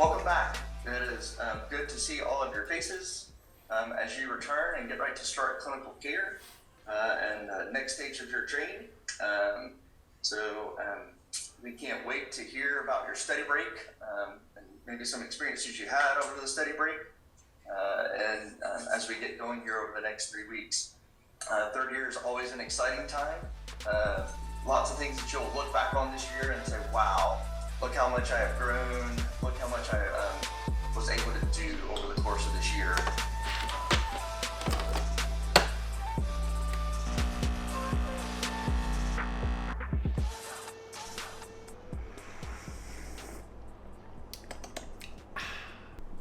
Welcome back. It is good to see all of your faces as you return and get right to start clinical care and the next stage of your training. We can't wait to hear about your study break and maybe some experiences you had over the study break as we get going here over the next 3 weeks. Third year is always an exciting time. Lots of things that you'll look back on this year and say, wow, look how much I have grown, look how much I was able to do over the course of this year.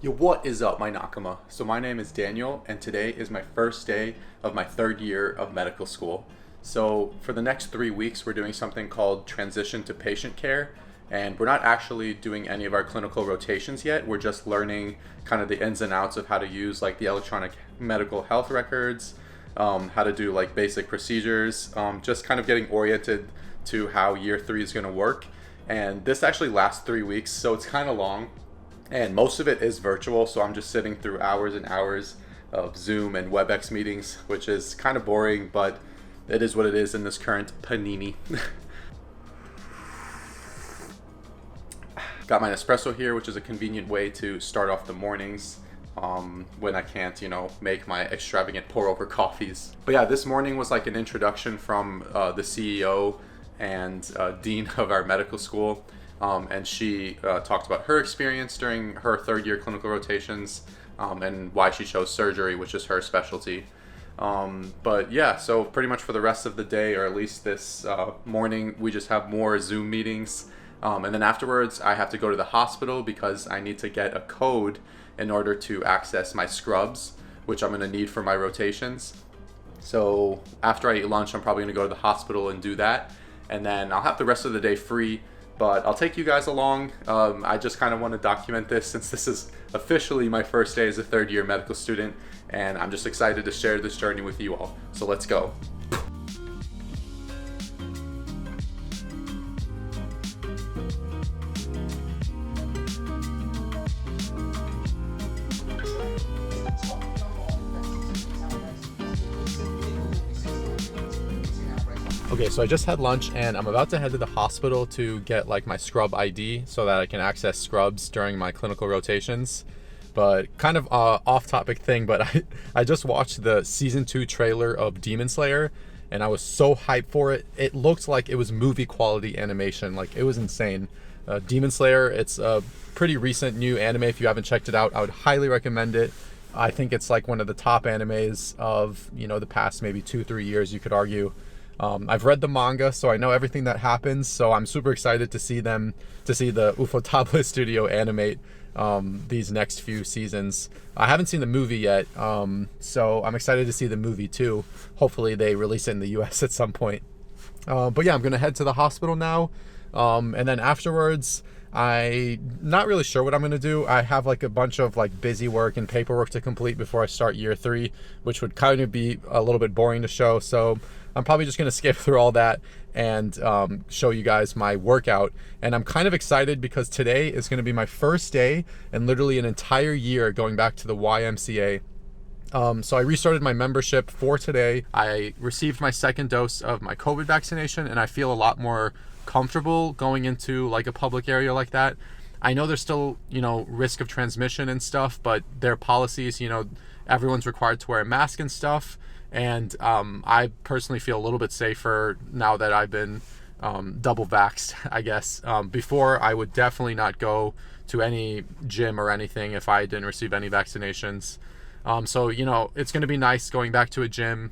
Yo, what is up, my Nakama? So my name is Daniel, and today is my first day of my third year of medical school. So for the next 3 weeks, we're doing something called transition to patient care. And we're not actually doing any of our clinical rotations yet. We're just learning kind of the ins and outs of how to use like the electronic medical health records, how to do like basic procedures, just kind of getting oriented to how year 3 is going to work. And this actually lasts 3 weeks, so it's kind of long. And most of it is virtual, so I'm just sitting through hours and hours of Zoom and WebEx meetings, which is kind of boring, but it is what it is in this current panini. Got my espresso here, which is a convenient way to start off the mornings when I can't, make my extravagant pour-over coffees. But yeah, this morning was like an introduction from the CEO and dean of our medical school. And she talked about her experience during her third year clinical rotations and why she chose surgery, which is her specialty. But yeah, so pretty much for the rest of the day, or at least this morning, we just have more Zoom meetings. And then afterwards, I have to go to the hospital because I need to get a code in order to access my scrubs, which I'm going to need for my rotations. So after I eat lunch, I'm probably going to go to the hospital and do that. And then I'll have the rest of the day free. But I'll take you guys along. I just kind of want to document this since this is officially my first day as a third year medical student, and I'm just excited to share this journey with you all. So let's go. Okay, so I just had lunch and I'm about to head to the hospital to get like my scrub ID so that I can access scrubs during my clinical rotations. But kind of off topic thing, but I just watched the season 2 trailer of Demon Slayer and I was so hyped for it. It looked like it was movie quality animation, like it was insane. Demon Slayer, it's a pretty recent new anime. If you haven't checked it out, I would highly recommend it. I think it's like one of the top animes of, the past maybe 2-3 years, you could argue. I've read the manga, so I know everything that happens, so I'm super excited to see the Ufotable studio animate these next few seasons. I haven't seen the movie yet, so I'm excited to see the movie too. Hopefully they release it in the US at some point. But yeah, I'm gonna head to the hospital now, and then afterwards, I'm not really sure what I'm gonna do. I have like a bunch of like busy work and paperwork to complete before I start year 3, which would kind of be a little bit boring to show, so I'm probably just going to skip through all that and show you guys my workout. And I'm kind of excited because today is going to be my first day and literally an entire year going back to the YMCA. So I restarted my membership for today. I received my second dose of my COVID vaccination and I feel a lot more comfortable going into like a public area like that. I know there's still, risk of transmission and stuff, but their policies, everyone's required to wear a mask and stuff. And I personally feel a little bit safer now that I've been double vaxxed, I guess. Before, I would definitely not go to any gym or anything if I didn't receive any vaccinations. So, it's going to be nice going back to a gym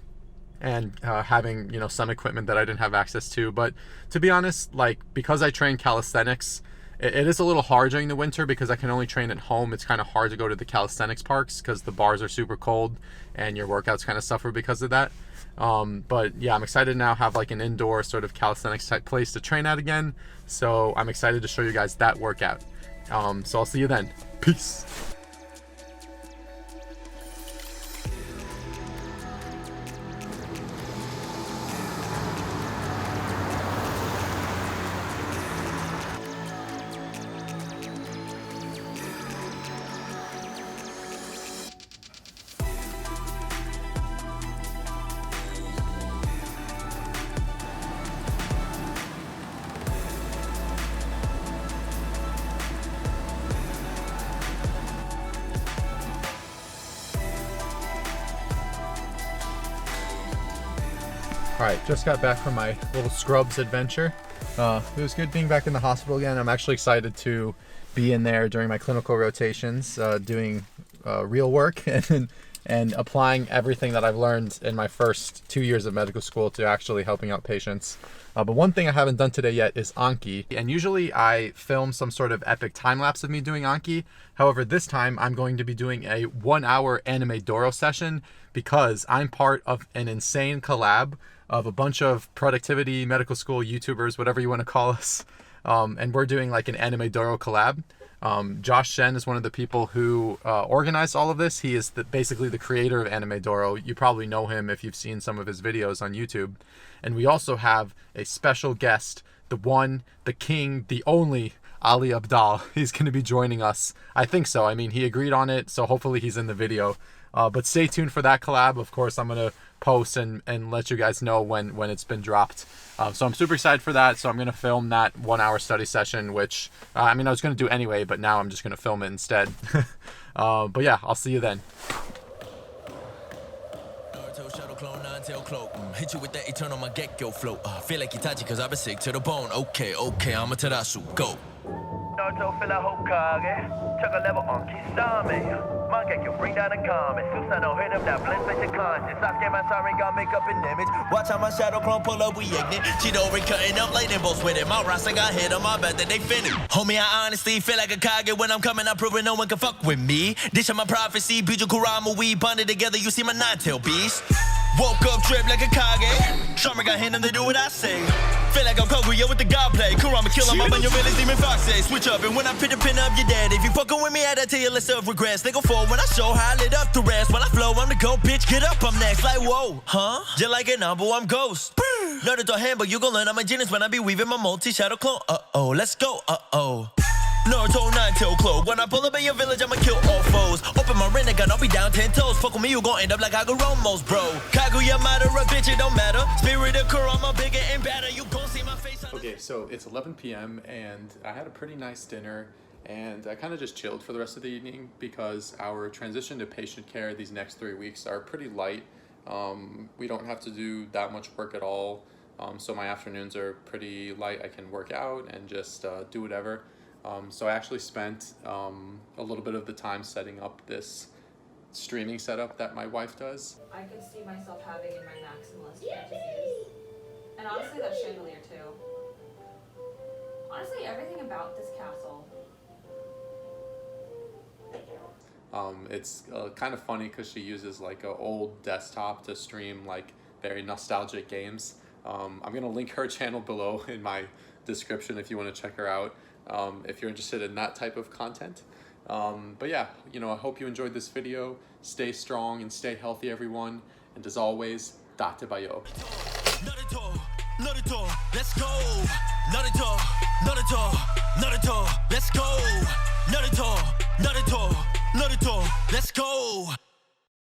and having, some equipment that I didn't have access to. But to be honest, because I train calisthenics, it is a little hard during the winter because I can only train at home. It's kind of hard to go to the calisthenics parks because the bars are super cold and your workouts kind of suffer because of that. But yeah, I'm excited to now have like an indoor sort of calisthenics type place to train at again. So I'm excited to show you guys that workout. So I'll see you then. Peace. Alright, just got back from my little scrubs adventure. It was good being back in the hospital again. I'm actually excited to be in there during my clinical rotations, doing real work and applying everything that I've learned in my first 2 years of medical school to actually helping out patients. But one thing I haven't done today yet is Anki. And usually I film some sort of epic time lapse of me doing Anki. However, this time I'm going to be doing a 1 hour anime Doro session because I'm part of an insane collab of a bunch of productivity medical school YouTubers, whatever you want to call us. And we're doing like an anime Doro collab. Josh Shen is one of the people who organized all of this. He is basically the creator of Anime Doro. You probably know him if you've seen some of his videos on YouTube. And we also have a special guest, the one, the king, the only Ali Abdal. He's going to be joining us. I think so. I mean, he agreed on it, so hopefully he's in the video. But stay tuned for that collab. Of course, I'm going to post and let you guys know when it's been dropped. So I'm super excited for that. So I'm going to film that 1 hour study session, which I mean, I was going to do anyway, but now I'm just going to film it instead. But yeah, I'll see you then. Hit you with that eternal my get-go flow. Feel like Itachi cause I've been sick to the bone. Okay, I'ma Tadasu, go. Naruto feel like Hokage. Chuck a level on Kisame. Manga can bring down the comments. Susanoo hit him down, blend space and conscience. Sasuke my siren got make up an image. Watch how my shadow clone pull up, we ignite. Chidori cutting up lightning bolts with it. My roster got hit on my bet that they finished. Homie, I honestly feel like a Kage when I'm coming. I'm proving no one can fuck with me. Dish on my prophecy, Biju Kurama, we bonded together. You see my nine-tail beast. Woke up, drip like a Kage. Sharma got him to do what I say. Feel like I'm Kaguya with the god play. Kurama kill him up on your village, demon fox say. Switch up, and when I pin the pin up, you're dead. If you fucking with me, I tell you list of regrets. They go forward when I show how I lit up the rest. When I flow, I'm the go, bitch, get up, I'm next. Like, whoa, huh? Just like an Ambo, I'm ghost. Naruto hand, but you gon' learn I'm a genius when I be weaving my multi-shadow clone. Uh-oh, let's go, uh-oh. Naruto nine-tail cloak. When I pull up in your village, I'ma kill all foes. Open my gun, I'll be down 10 toes. Fuck with me, you gon' end up like Hagoromo's, bro. Kaguya matter, a bitch, it don't matter. Spirit of Kurama, bigger and better. You gon' see my face. Okay, so it's 11 p.m. and I had a pretty nice dinner. And I kind of just chilled for the rest of the evening because our transition to patient care these next 3 weeks are pretty light. We don't have to do that much work at all. So my afternoons are pretty light. I can work out and just do whatever. So I actually spent a little bit of the time setting up this streaming setup that my wife does. I could see myself having in my maximalist fantasies. And honestly, that chandelier too. Honestly, everything about this castle. It's kind of funny because she uses like an old desktop to stream like very nostalgic games. I'm gonna link her channel below in my description if you want to check her out. If you're interested in that type of content. But yeah, you know, I hope you enjoyed this video. Stay strong and stay healthy, everyone. And as always, Dattebayo. Naruto, let's go. Naruto, let's go. Naruto, let's go.